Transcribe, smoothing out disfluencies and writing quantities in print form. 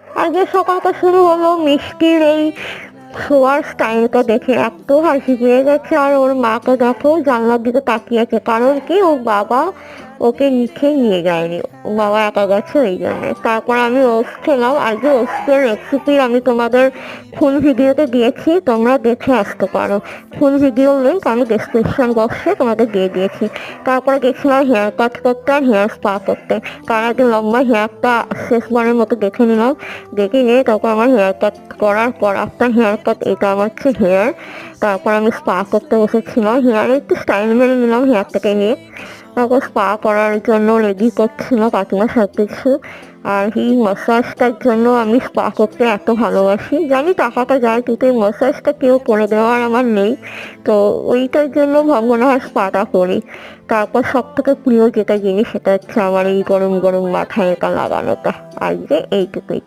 আজকে সকালটা শুরু হলো মিষ্টির এই শোয়ার স্টাইলটা দেখে এত হাসি পেয়ে গেছে। আর ওর মাকে দেখো জানলার দিকে তাকিয়ে আছে, কারণ কি ওর বাবা ওকে নিচে নিয়ে যায়নি, ও বাবা একা গেছে ওই জন্য। তারপর আমি ওটস খেলাম। আজকে ওটসের রেসিপি আমি তোমাদের ফুল ভিডিওতে দিয়েছি, তোমরা দেখে আসতে পারো। ফুল ভিডিওর লিঙ্ক আমি ডেসক্রিপশন বক্সে তোমাদের দিয়ে দিয়েছি। তারপরে গেছিলাম হেয়ার কাট করতে আর হেয়ার স্পা করতে। তার আগে লম্বা হেয়ারটা শেষবারের মতো দেখে নিলাম। দেখে নিয়ে তারপর আমার হেয়ার কাট করার পর, আফটার হেয়ার কাট, এটা আমার হচ্ছে হেয়ার। তারপর আমি স্পা করতে বসেছিলাম, হেয়ারে একটু স্টাইল মেরে নিলাম হেয়ারটাকে নিয়ে। তারপর স্পা করার জন্য রেডি করছিল কাকিমা সব কিছু। আর এই ম্যাসাজটার জন্য আমি স্পা করতে এত ভালোবাসি, জানি টাকাটা যায়, কিন্তু এই ম্যাসাজটা কেউ করে দেওয়ার আমার নেই। তো ওইটার জন্য মনে হয় স্পাটা করি। তারপর সব থেকে প্রিয় যেটা জিনিস সেটা হচ্ছে আমার এই গরম গরম মাথায় এটা লাগানোটা। আজকে এইটুকুই।